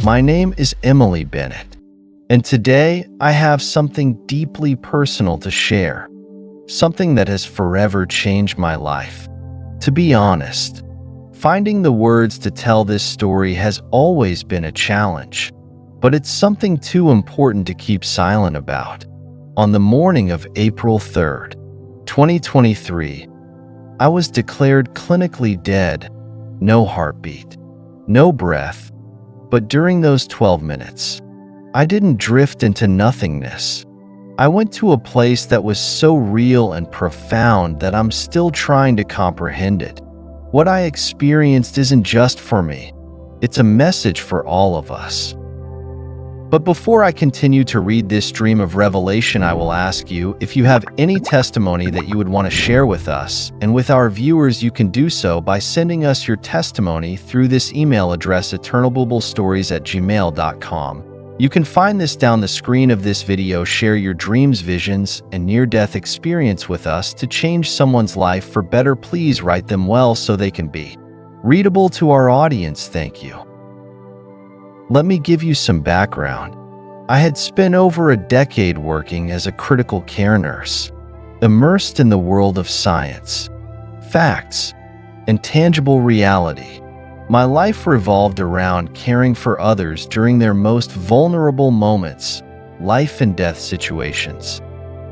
My name is Emily Bennett, and today I have something deeply personal to share, something that has forever changed my life. To be honest, finding the words to tell this story has always been a challenge, but it's something too important to keep silent about. On the morning of April 3rd, 2023, I was declared clinically dead, no heartbeat, no breath. But during those 12 minutes, I didn't drift into nothingness. I went to a place that was so real and profound that I'm still trying to comprehend it. What I experienced isn't just for me, it's a message for all of us. But before I continue to read this stream of revelation, I will ask you if you have any testimony that you would want to share with us, and with our viewers you can do so by sending us your testimony through this email address eternalbiblestories@gmail.com. You can find this down the screen of this video. Share your dreams, visions, and near-death experience with us to change someone's life for better. Please write them well so they can be readable to our audience. Thank you. Let me give you some background. I had spent over a decade working as a critical care nurse, immersed in the world of science, facts, and tangible reality. My life revolved around caring for others during their most vulnerable moments, life and death situations,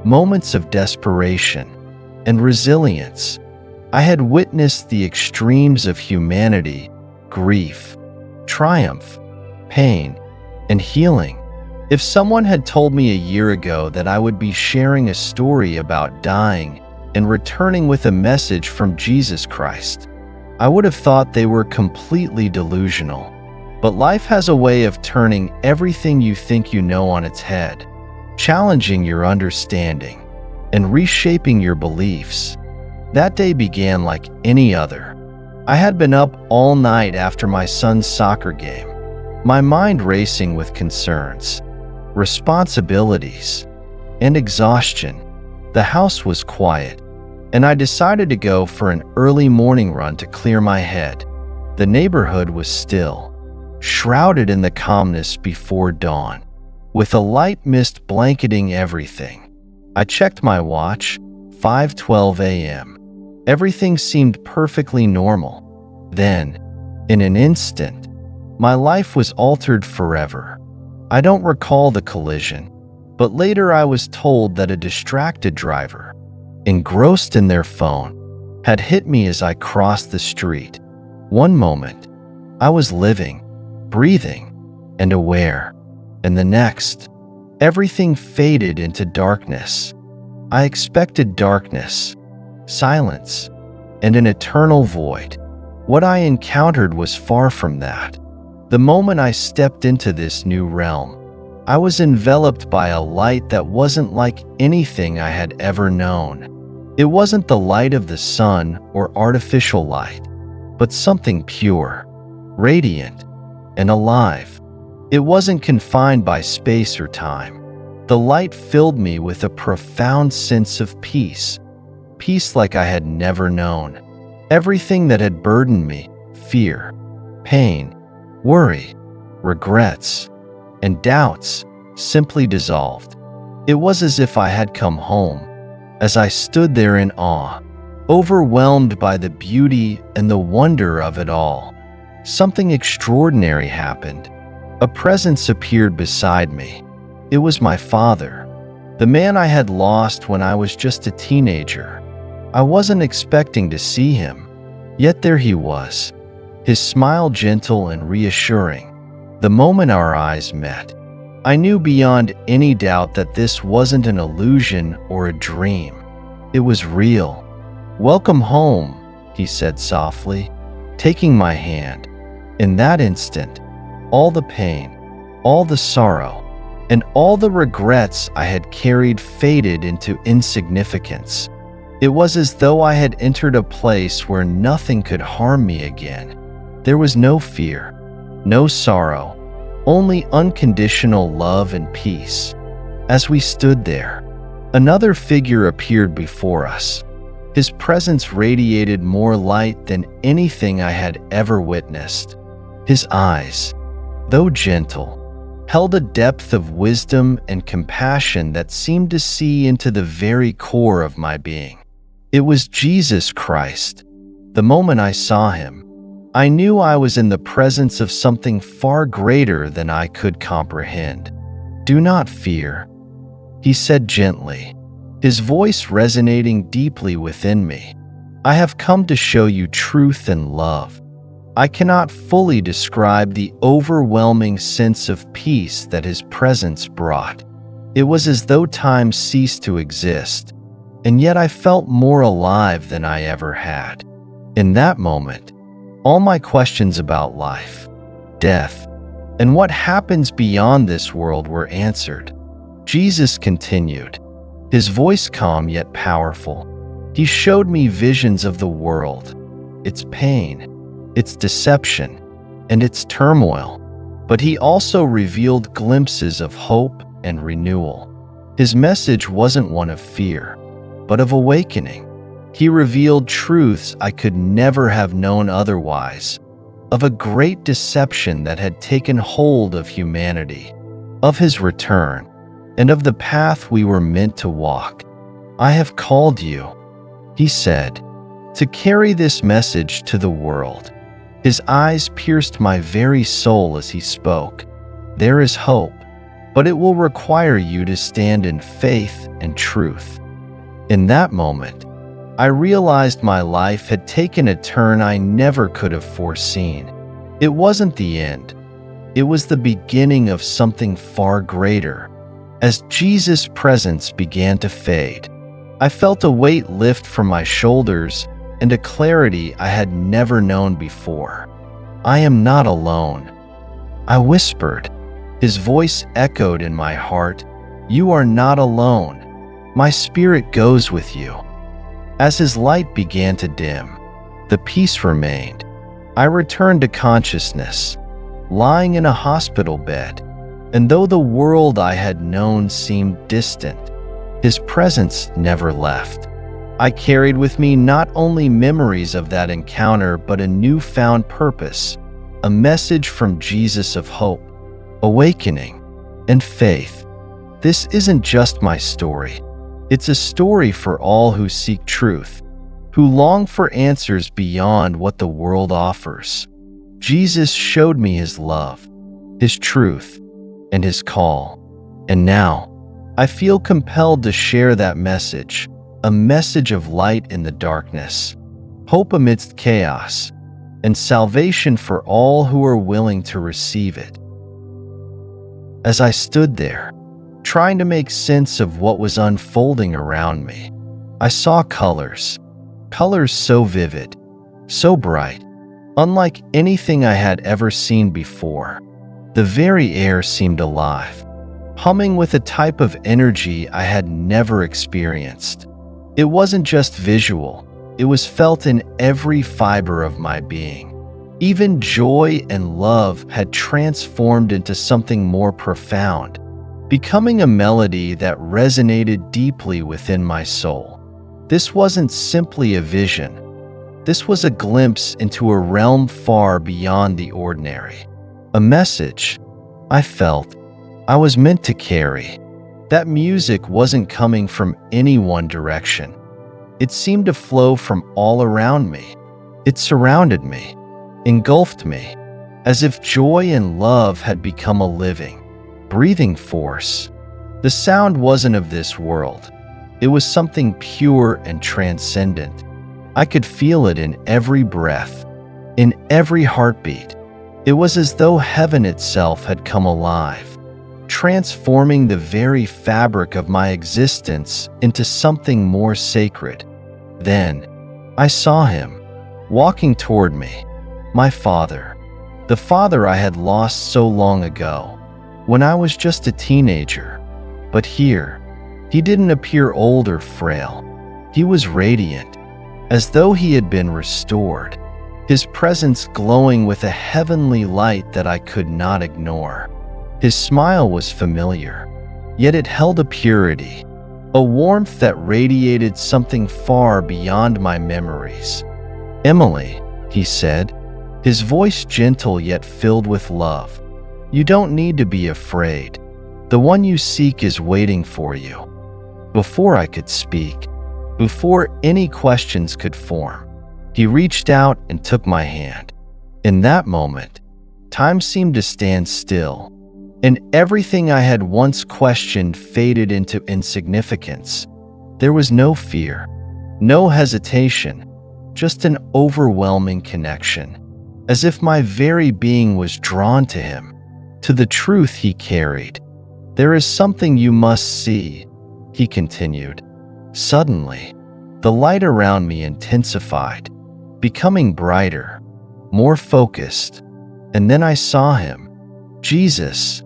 moments of desperation and resilience. I had witnessed the extremes of humanity, grief, triumph, pain, and healing. If someone had told me a year ago that I would be sharing a story about dying and returning with a message from Jesus Christ, I would have thought they were completely delusional. But life has a way of turning everything you think you know on its head, challenging your understanding and reshaping your beliefs. That day began like any other. I had been up all night after my son's soccer game, my mind racing with concerns, responsibilities, and exhaustion. The house was quiet, and I decided to go for an early morning run to clear my head. The neighborhood was still, shrouded in the calmness before dawn, with a light mist blanketing everything. I checked my watch, 5:12 a.m. Everything seemed perfectly normal. Then, in an instant, my life was altered forever. I don't recall the collision, but later I was told that a distracted driver, engrossed in their phone, had hit me as I crossed the street. One moment, I was living, breathing, and aware, and the next, everything faded into darkness. I expected darkness, silence, and an eternal void. What I encountered was far from that. The moment I stepped into this new realm, I was enveloped by a light that wasn't like anything I had ever known. It wasn't the light of the sun or artificial light, but something pure, radiant, and alive. It wasn't confined by space or time. The light filled me with a profound sense of peace, peace like I had never known. Everything that had burdened me, fear, pain, worry, regrets, and doubts, simply dissolved. It was as if I had come home. As I stood there in awe, overwhelmed by the beauty and the wonder of it all, something extraordinary happened. A presence appeared beside me. It was my father, the man I had lost when I was just a teenager. I wasn't expecting to see him, yet there he was, his smile gentle and reassuring. The moment our eyes met, I knew beyond any doubt that this wasn't an illusion or a dream. It was real. "Welcome home," he said softly, taking my hand. In that instant, all the pain, all the sorrow, and all the regrets I had carried faded into insignificance. It was as though I had entered a place where nothing could harm me again. There was no fear, no sorrow, only unconditional love and peace. As we stood there, another figure appeared before us. His presence radiated more light than anything I had ever witnessed. His eyes, though gentle, held a depth of wisdom and compassion that seemed to see into the very core of my being. It was Jesus Christ. The moment I saw him, I knew I was in the presence of something far greater than I could comprehend. "Do not fear," he said gently, his voice resonating deeply within me. "I have come to show you truth and love." I cannot fully describe the overwhelming sense of peace that his presence brought. It was as though time ceased to exist, and yet I felt more alive than I ever had. In that moment, all my questions about life, death, and what happens beyond this world were answered. Jesus continued, his voice calm yet powerful. He showed me visions of the world, its pain, its deception, and its turmoil, but he also revealed glimpses of hope and renewal. His message wasn't one of fear, but of awakening. He revealed truths I could never have known otherwise, of a great deception that had taken hold of humanity, of his return, and of the path we were meant to walk. "I have called you," he said, "to carry this message to the world." His eyes pierced my very soul as he spoke. "There is hope, but it will require you to stand in faith and truth." In that moment, I realized my life had taken a turn I never could have foreseen. It wasn't the end. It was the beginning of something far greater. As Jesus' presence began to fade, I felt a weight lift from my shoulders and a clarity I had never known before. "I am not alone," I whispered. His voice echoed in my heart. "You are not alone. My spirit goes with you." As his light began to dim, the peace remained. I returned to consciousness, lying in a hospital bed, and though the world I had known seemed distant, his presence never left. I carried with me not only memories of that encounter, but a newfound purpose, a message from Jesus of hope, awakening, and faith. This isn't just my story. It's a story for all who seek truth, who long for answers beyond what the world offers. Jesus showed me his love, his truth, and his call. And now, I feel compelled to share that message, a message of light in the darkness, hope amidst chaos, and salvation for all who are willing to receive it. As I stood there, trying to make sense of what was unfolding around me, I saw colors so vivid, so bright, unlike anything I had ever seen before. The very air seemed alive, humming with a type of energy I had never experienced. It wasn't just visual, it was felt in every fiber of my being. Even joy and love had transformed into something more profound, becoming a melody that resonated deeply within my soul. This wasn't simply a vision. This was a glimpse into a realm far beyond the ordinary. A message, I felt, I was meant to carry. That music wasn't coming from any one direction. It seemed to flow from all around me. It surrounded me, engulfed me, as if joy and love had become a living, breathing force. The sound wasn't of this world. It was something pure and transcendent. I could feel it in every breath, in every heartbeat. It was as though heaven itself had come alive, transforming the very fabric of my existence into something more sacred. Then, I saw him, walking toward me, my father, the father I had lost so long ago, when I was just a teenager. But here, he didn't appear old or frail. He was radiant, as though he had been restored, his presence glowing with a heavenly light that I could not ignore. His smile was familiar, yet it held a purity, a warmth that radiated something far beyond my memories. "Emily," he said, his voice gentle yet filled with love, You don't need to be afraid. The one you seek is waiting for you." Before I could speak, before any questions could form, he reached out and took my hand. In that moment, time seemed to stand still, and everything I had once questioned faded into insignificance. There was no fear, no hesitation, just an overwhelming connection, as if my very being was drawn to him, to the truth he carried. "There is something you must see," he continued. Suddenly, the light around me intensified, becoming brighter, more focused, and then I saw him, Jesus.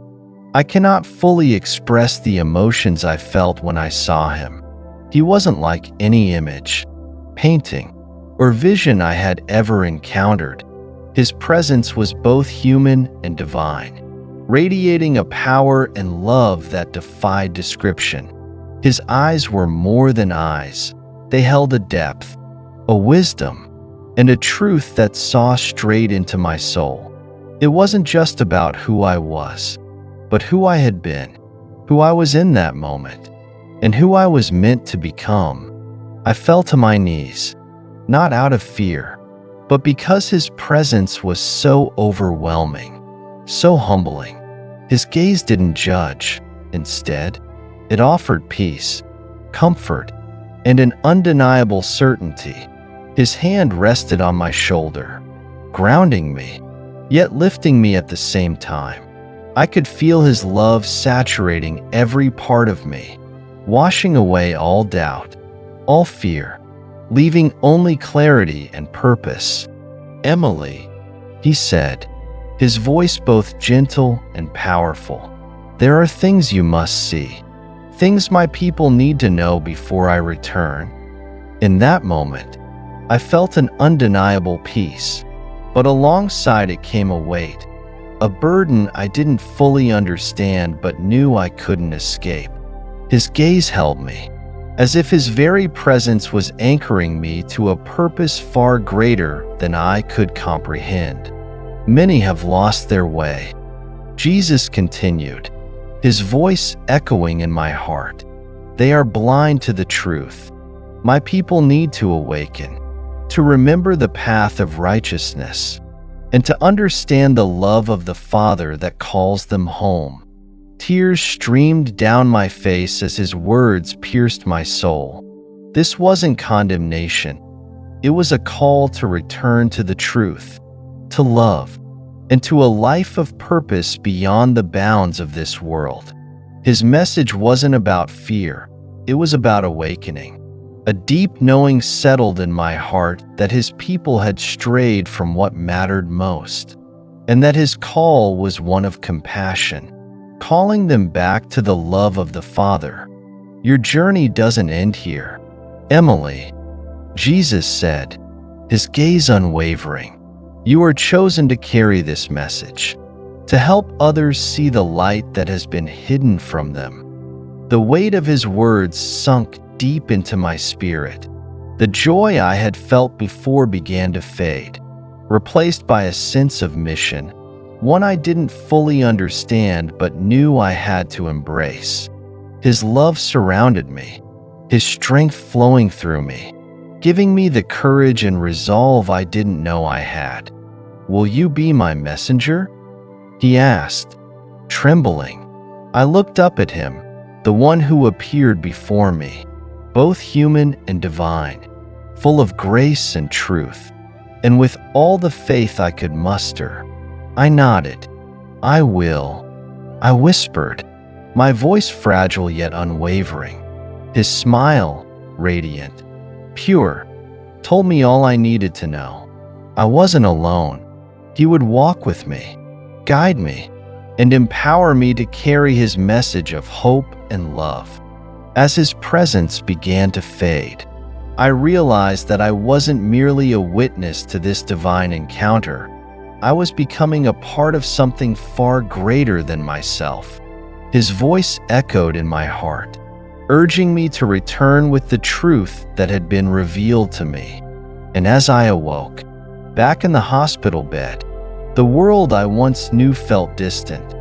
I cannot fully express the emotions I felt when I saw him. He wasn't like any image, painting, or vision I had ever encountered. His presence was both human and divine, radiating a power and love that defied description. His eyes were more than eyes. They held a depth, a wisdom, and a truth that saw straight into my soul. It wasn't just about who I was, but who I had been, who I was in that moment, and who I was meant to become. I fell to my knees, not out of fear, but because his presence was so overwhelming, so humbling. His gaze didn't judge. Instead, it offered peace, comfort, and an undeniable certainty. His hand rested on my shoulder, grounding me, yet lifting me at the same time. I could feel his love saturating every part of me, washing away all doubt, all fear, leaving only clarity and purpose. "Emily," he said, his voice both gentle and powerful, "there are things you must see, things my people need to know before I return." In that moment, I felt an undeniable peace, but alongside it came a weight, a burden I didn't fully understand but knew I couldn't escape. His gaze held me, as if his very presence was anchoring me to a purpose far greater than I could comprehend. "Many have lost their way," Jesus continued, his voice echoing in my heart. "They are blind to the truth. My people need to awaken, to remember the path of righteousness, and to understand the love of the Father that calls them home." Tears streamed down my face as his words pierced my soul. This wasn't condemnation. It was a call to return to the truth, to love, and to a life of purpose beyond the bounds of this world. His message wasn't about fear. It was about awakening. A deep knowing settled in my heart that his people had strayed from what mattered most, and that his call was one of compassion, calling them back to the love of the Father. "Your journey doesn't end here, Emily," Jesus said, his gaze unwavering. "You are chosen to carry this message, to help others see the light that has been hidden from them." The weight of his words sunk deep into my spirit. The joy I had felt before began to fade, replaced by a sense of mission, one I didn't fully understand but knew I had to embrace. His love surrounded me, his strength flowing through me, giving me the courage and resolve I didn't know I had. "Will you be my messenger?" he asked, trembling. I looked up at him, the one who appeared before me, both human and divine, full of grace and truth, and with all the faith I could muster. I nodded. "I will," I whispered, my voice fragile yet unwavering. His smile, radiant, pure, told me all I needed to know. I wasn't alone. He would walk with me, guide me, and empower me to carry his message of hope and love. As his presence began to fade, I realized that I wasn't merely a witness to this divine encounter. I was becoming a part of something far greater than myself. His voice echoed in my heart, urging me to return with the truth that had been revealed to me. And as I awoke, back in the hospital bed, the world I once knew felt distant,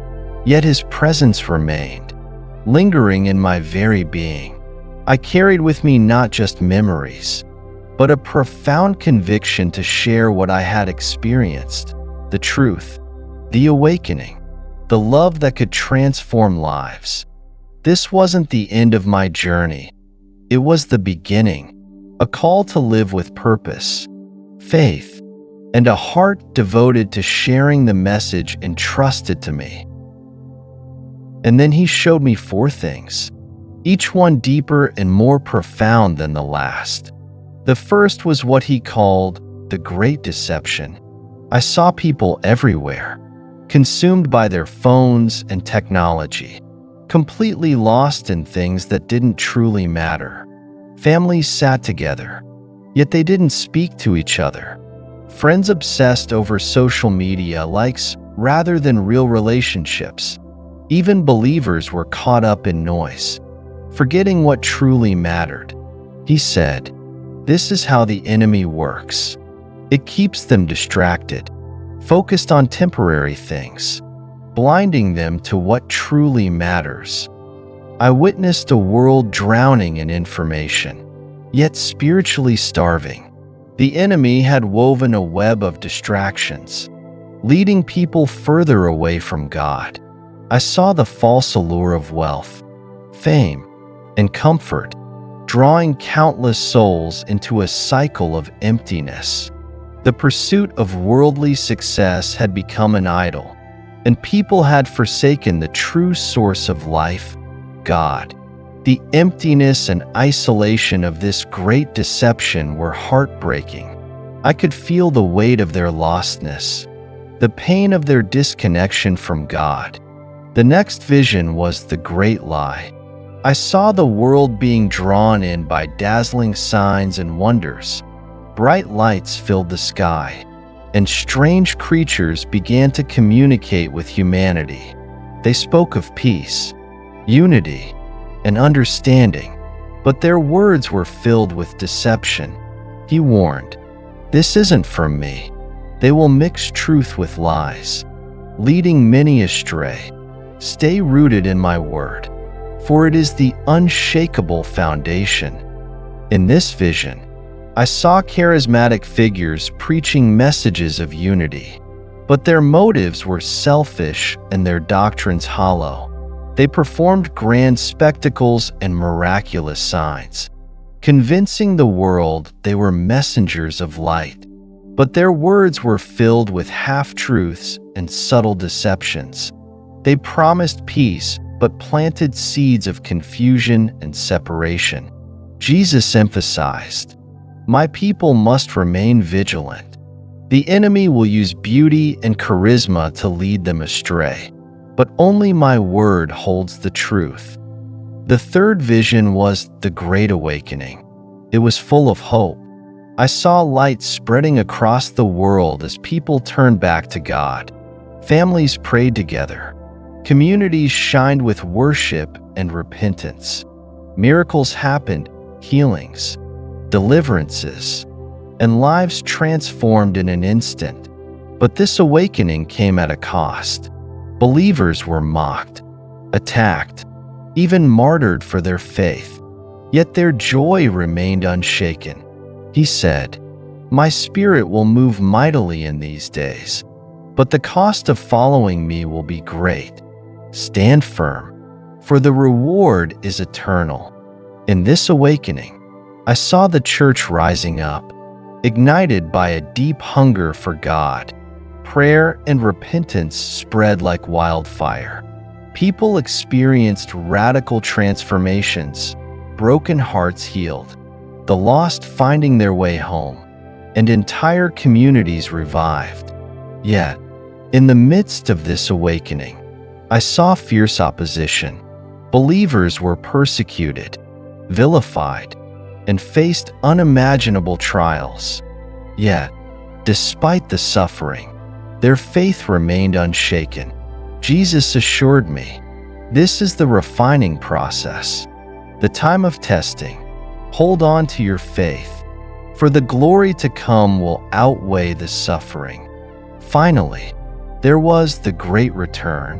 yet his presence remained, lingering in my very being. I carried with me not just memories, but a profound conviction to share what I had experienced, the truth, the awakening, the love that could transform lives. This wasn't the end of my journey. It was the beginning, a call to live with purpose, faith, and a heart devoted to sharing the message entrusted to me. And then he showed me 4 things, each one deeper and more profound than the last. The first was what he called the Great Deception. I saw people everywhere, consumed by their phones and technology, completely lost in things that didn't truly matter. Families sat together, yet they didn't speak to each other. Friends obsessed over social media likes rather than real relationships. Even believers were caught up in noise, forgetting what truly mattered. He said, "This is how the enemy works. It keeps them distracted, focused on temporary things, blinding them to what truly matters." I witnessed a world drowning in information, yet spiritually starving. The enemy had woven a web of distractions, leading people further away from God. I saw the false allure of wealth, fame, and comfort, drawing countless souls into a cycle of emptiness. The pursuit of worldly success had become an idol, and people had forsaken the true source of life, God. The emptiness and isolation of this great deception were heartbreaking. I could feel the weight of their lostness, the pain of their disconnection from God. The next vision was the great lie. I saw the world being drawn in by dazzling signs and wonders. Bright lights filled the sky, and strange creatures began to communicate with humanity. They spoke of peace, unity, and understanding, but their words were filled with deception. He warned, "This isn't from me. They will mix truth with lies, leading many astray. Stay rooted in my word, for it is the unshakable foundation." In this vision, I saw charismatic figures preaching messages of unity, but their motives were selfish and their doctrines hollow. They performed grand spectacles and miraculous signs, convincing the world they were messengers of light. But their words were filled with half-truths and subtle deceptions. They promised peace, but planted seeds of confusion and separation. Jesus emphasized, "My people must remain vigilant. The enemy will use beauty and charisma to lead them astray, but only my word holds the truth." The third vision was the Great Awakening. It was full of hope. I saw light spreading across the world as people turned back to God. Families prayed together. Communities shined with worship and repentance. Miracles happened, healings, deliverances, and lives transformed in an instant. But this awakening came at a cost. Believers were mocked, attacked, even martyred for their faith, yet their joy remained unshaken. He said, "My spirit will move mightily in these days, but the cost of following me will be great. Stand firm, for the reward is eternal." In this awakening, I saw the church rising up, ignited by a deep hunger for God. Prayer and repentance spread like wildfire. People experienced radical transformations, broken hearts healed, the lost finding their way home, and entire communities revived. Yet, in the midst of this awakening, I saw fierce opposition. Believers were persecuted, vilified, and faced unimaginable trials. Yet, despite the suffering, their faith remained unshaken. Jesus assured me, "This is the refining process, the time of testing. Hold on to your faith, for the glory to come will outweigh the suffering." Finally, there was the great return.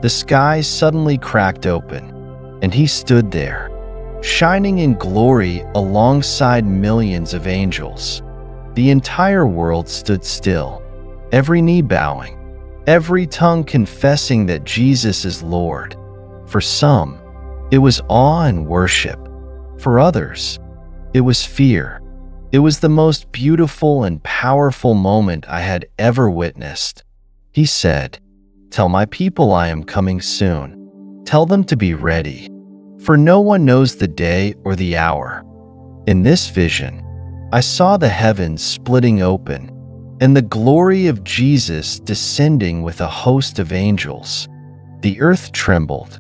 The The sky suddenly cracked open, and he stood there, shining in glory alongside millions of angels. The entire world stood still, every knee bowing, every tongue confessing that Jesus is Lord. For some, it was awe and worship. For others, it was fear. It was the most beautiful and powerful moment I had ever witnessed. He said, "Tell my people I am coming soon. Tell them to be ready, for no one knows the day or the hour." In this vision, I saw the heavens splitting open and the glory of Jesus descending with a host of angels. The earth trembled,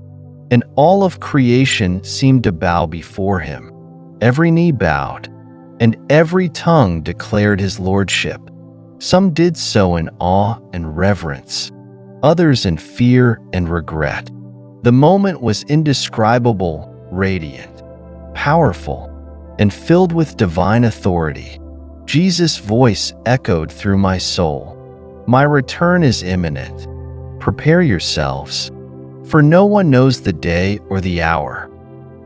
and all of creation seemed to bow before him. Every knee bowed, and every tongue declared his lordship. Some did so in awe and reverence, others in fear and regret. The moment was indescribable, radiant, powerful, and filled with divine authority. Jesus' voice echoed through my soul. "My return is imminent. Prepare yourselves, for no one knows the day or the hour."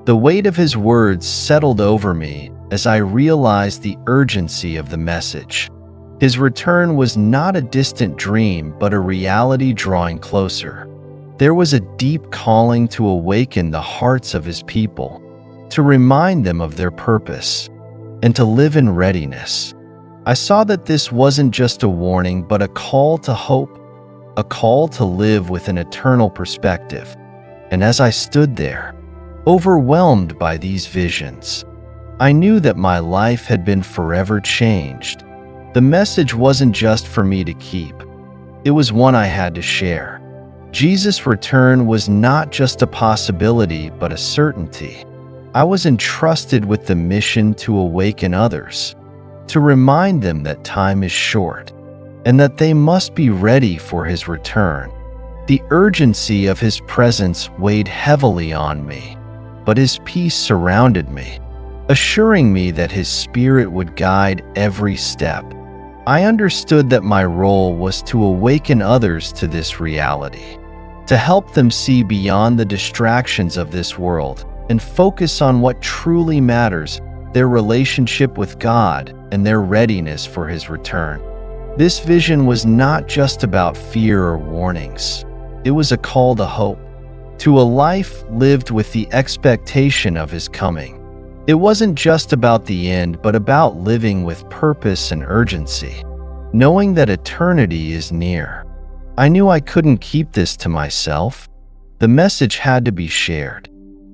The weight of his words settled over me as I realized the urgency of the message. His return was not a distant dream, but a reality drawing closer. There was a deep calling to awaken the hearts of his people, to remind them of their purpose, and to live in readiness. I saw that this wasn't just a warning, but a call to hope, a call to live with an eternal perspective. And as I stood there, overwhelmed by these visions, I knew that my life had been forever changed. The message wasn't just for me to keep. It was one I had to share. Jesus' return was not just a possibility, but a certainty. I was entrusted with the mission to awaken others, to remind them that time is short, and that they must be ready for his return. The urgency of his presence weighed heavily on me, but his peace surrounded me, assuring me that his spirit would guide every step. I understood that my role was to awaken others to this reality, to help them see beyond the distractions of this world and focus on what truly matters, their relationship with God and their readiness for his return. This vision was not just about fear or warnings. It was a call to hope, to a life lived with the expectation of his coming. It wasn't just about the end, but about living with purpose and urgency, knowing that eternity is near. I knew I couldn't keep this to myself. The message had to be shared,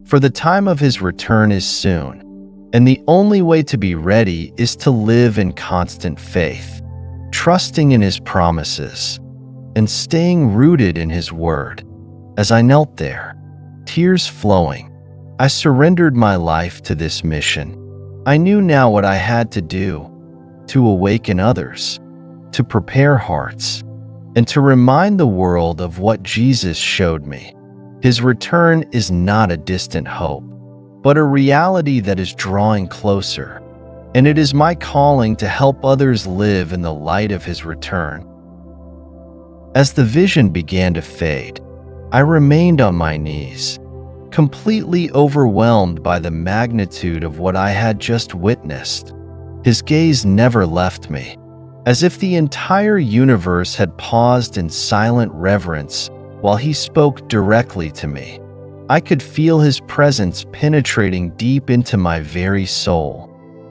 for the time of his return is soon, and the only way to be ready is to live in constant faith, trusting in his promises, and staying rooted in his word. As I knelt there, tears flowing, I surrendered my life to this mission. I knew now what I had to do, to awaken others, to prepare hearts, and to remind the world of what Jesus showed me. His return is not a distant hope, but a reality that is drawing closer, and it is my calling to help others live in the light of his return. As the vision began to fade, I remained on my knees, completely overwhelmed by the magnitude of what I had just witnessed. His gaze never left me, as if the entire universe had paused in silent reverence while he spoke directly to me. I could feel his presence penetrating deep into my very soul,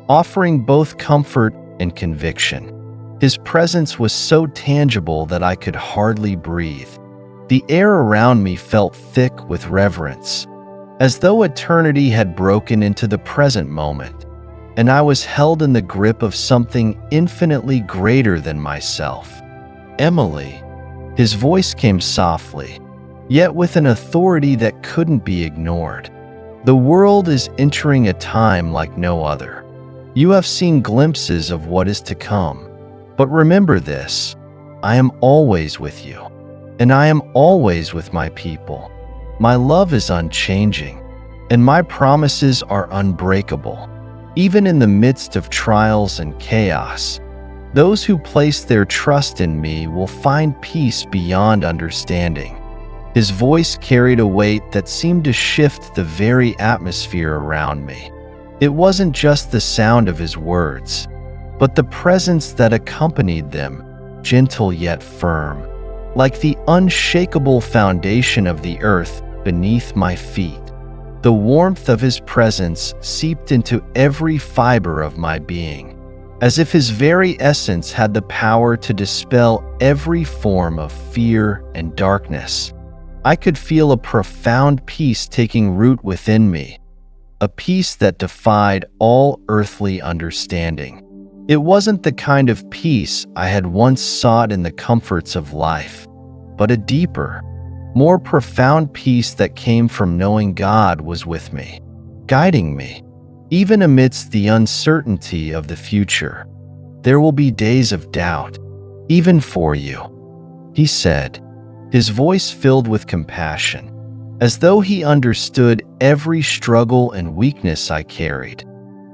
offering both comfort and conviction. His presence was so tangible that I could hardly breathe. The air around me felt thick with reverence, as though eternity had broken into the present moment, and I was held in the grip of something infinitely greater than myself. "Emily," his voice came softly, yet with an authority that couldn't be ignored. "The world is entering a time like no other. You have seen glimpses of what is to come, but remember this: I am always with you, and I am always with my people. My love is unchanging, and my promises are unbreakable. Even in the midst of trials and chaos, those who place their trust in me will find peace beyond understanding." His voice carried a weight that seemed to shift the very atmosphere around me. It wasn't just the sound of his words, but the presence that accompanied them, gentle yet firm, like the unshakable foundation of the earth beneath my feet. The warmth of his presence seeped into every fiber of my being, as if his very essence had the power to dispel every form of fear and darkness. I could feel a profound peace taking root within me, a peace that defied all earthly understanding. It wasn't the kind of peace I had once sought in the comforts of life, but a deeper, more profound peace that came from knowing God was with me, guiding me, even amidst the uncertainty of the future. There will be days of doubt, even for you, he said, his voice filled with compassion, as though he understood every struggle and weakness I carried.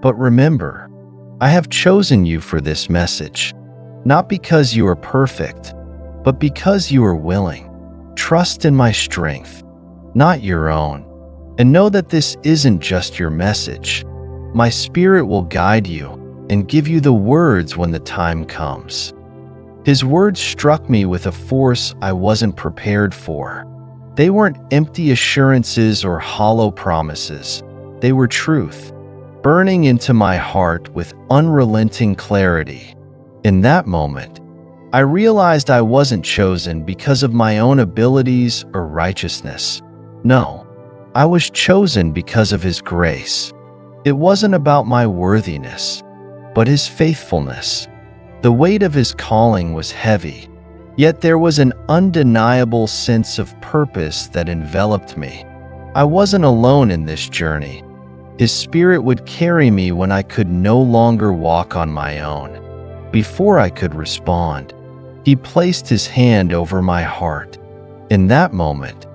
But remember, I have chosen you for this message, not because you are perfect, but because you are willing. Trust in my strength, not your own, and know that this isn't just your message. My spirit will guide you and give you the words when the time comes. His words struck me with a force I wasn't prepared for. They weren't empty assurances or hollow promises. They were truth, burning into my heart with unrelenting clarity. In that moment, I realized I wasn't chosen because of my own abilities or righteousness. No, I was chosen because of his grace. It wasn't about my worthiness, but his faithfulness. The weight of his calling was heavy, yet there was an undeniable sense of purpose that enveloped me. I wasn't alone in this journey. His spirit would carry me when I could no longer walk on my own. Before I could respond, he placed his hand over my heart. In that moment,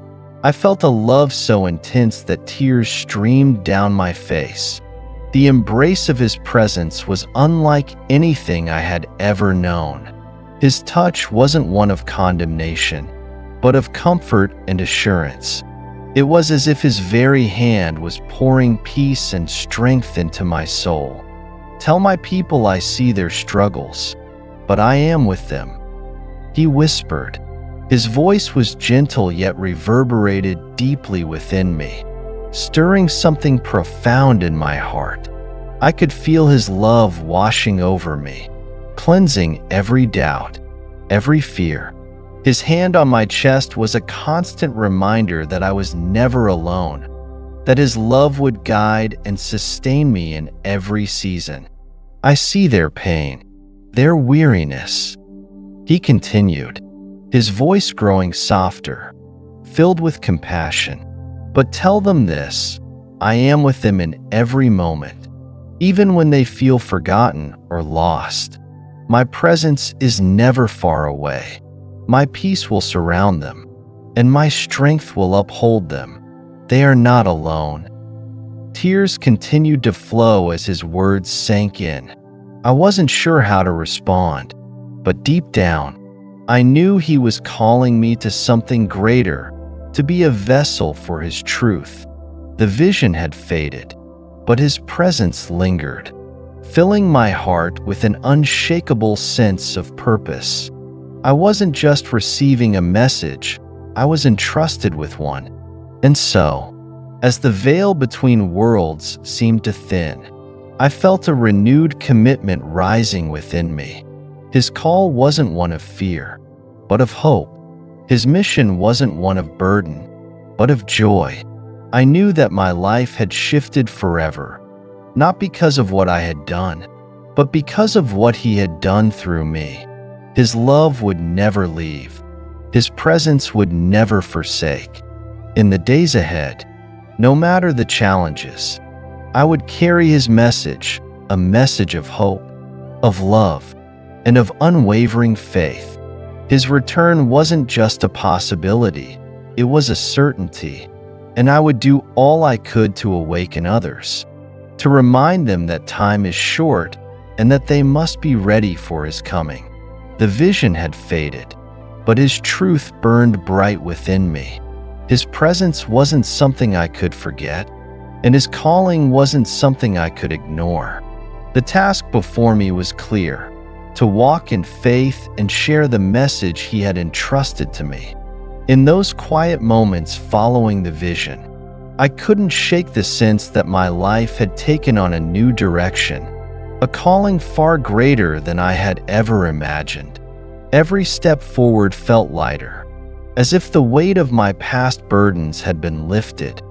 I felt a love so intense that tears streamed down my face. The embrace of his presence was unlike anything I had ever known. His touch wasn't one of condemnation, but of comfort and assurance. It was as if his very hand was pouring peace and strength into my soul. Tell my people I see their struggles, but I am with them, he whispered. His voice was gentle yet reverberated deeply within me, stirring something profound in my heart. I could feel his love washing over me, cleansing every doubt, every fear. His hand on my chest was a constant reminder that I was never alone, that his love would guide and sustain me in every season. I see their pain, their weariness, he continued, his voice growing softer, filled with compassion. But tell them this, I am with them in every moment, even when they feel forgotten or lost. My presence is never far away. My peace will surround them, and my strength will uphold them. They are not alone. Tears continued to flow as his words sank in. I wasn't sure how to respond, but deep down, I knew he was calling me to something greater, to be a vessel for his truth. The vision had faded, but his presence lingered, filling my heart with an unshakable sense of purpose. I wasn't just receiving a message, I was entrusted with one. And so, as the veil between worlds seemed to thin, I felt a renewed commitment rising within me. His call wasn't one of fear, but of hope. His mission wasn't one of burden, but of joy. I knew that my life had shifted forever, not because of what I had done, but because of what he had done through me. His love would never leave. His presence would never forsake. In the days ahead, no matter the challenges, I would carry his message, a message of hope, of love, and of unwavering faith. His return wasn't just a possibility, it was a certainty, and I would do all I could to awaken others, to remind them that time is short and that they must be ready for his coming. The vision had faded, but his truth burned bright within me. His presence wasn't something I could forget, and his calling wasn't something I could ignore. The task before me was clear: to walk in faith and share the message he had entrusted to me. In those quiet moments following the vision, I couldn't shake the sense that my life had taken on a new direction, a calling far greater than I had ever imagined. Every step forward felt lighter, as if the weight of my past burdens had been lifted.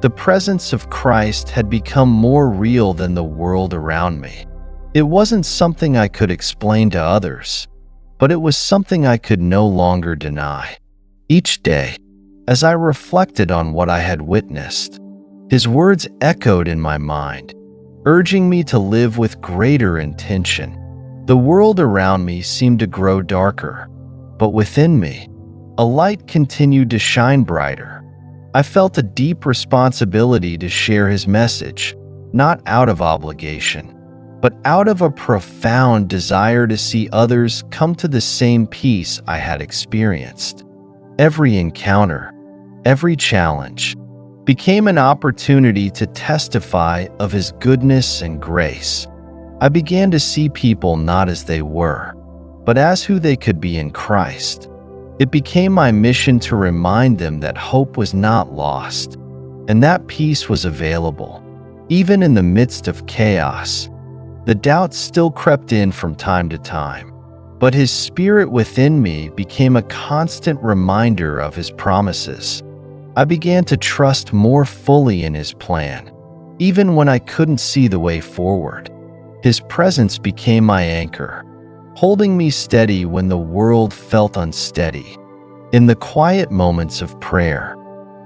The presence of Christ had become more real than the world around me. It wasn't something I could explain to others, but it was something I could no longer deny. Each day, as I reflected on what I had witnessed, his words echoed in my mind, urging me to live with greater intention. The world around me seemed to grow darker, but within me, a light continued to shine brighter. I felt a deep responsibility to share his message, not out of obligation, but out of a profound desire to see others come to the same peace I had experienced. Every encounter, every challenge, became an opportunity to testify of his goodness and grace. I began to see people not as they were, but as who they could be in Christ. It became my mission to remind them that hope was not lost, and that peace was available, even in the midst of chaos. The doubts still crept in from time to time, but his spirit within me became a constant reminder of his promises. I began to trust more fully in his plan, even when I couldn't see the way forward. His presence became my anchor, holding me steady when the world felt unsteady. In the quiet moments of prayer,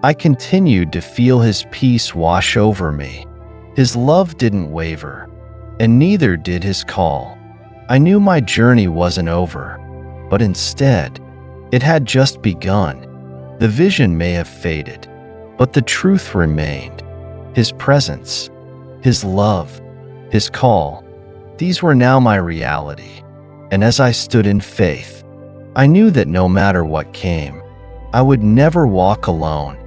I continued to feel his peace wash over me. His love didn't waver, and neither did his call. I knew my journey wasn't over, but instead, it had just begun. The vision may have faded, but the truth remained. His presence, his love, his call, these were now my reality. And as I stood in faith, I knew that no matter what came, I would never walk alone.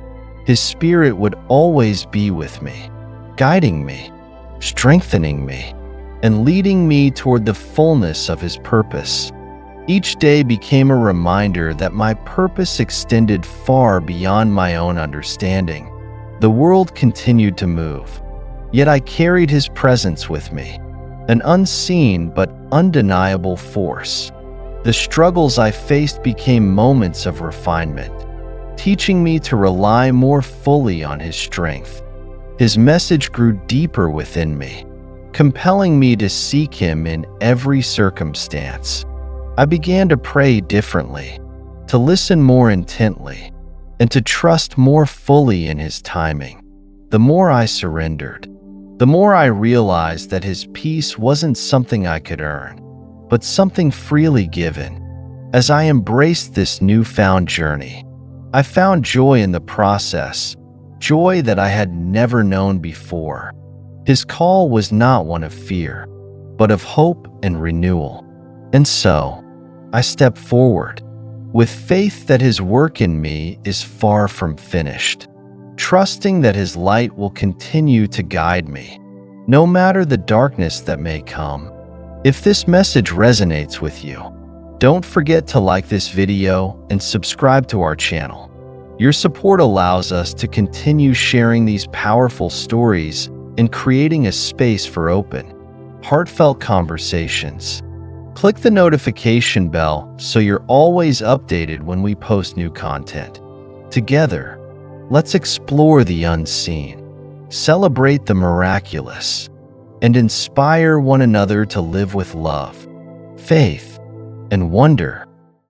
His spirit would always be with me, guiding me, strengthening me, and leading me toward the fullness of his purpose. Each day became a reminder that my purpose extended far beyond my own understanding. The world continued to move, yet I carried his presence with me, an unseen but undeniable force. The struggles I faced became moments of refinement, teaching me to rely more fully on his strength. His message grew deeper within me, compelling me to seek him in every circumstance. I began to pray differently, to listen more intently, and to trust more fully in his timing. The more I surrendered, the more I realized that his peace wasn't something I could earn, but something freely given. As I embraced this newfound journey, I found joy in the process, joy that I had never known before. His call was not one of fear, but of hope and renewal. And so, I stepped forward, with faith that his work in me is far from finished, trusting that his light will continue to guide me, no matter the darkness that may come. If this message resonates with you, don't forget to like this video and subscribe to our channel. Your support allows us to continue sharing these powerful stories and creating a space for open, heartfelt conversations. Click the notification bell so you're always updated when we post new content. Together, let's explore the unseen, celebrate the miraculous, and inspire one another to live with love, faith, and wonder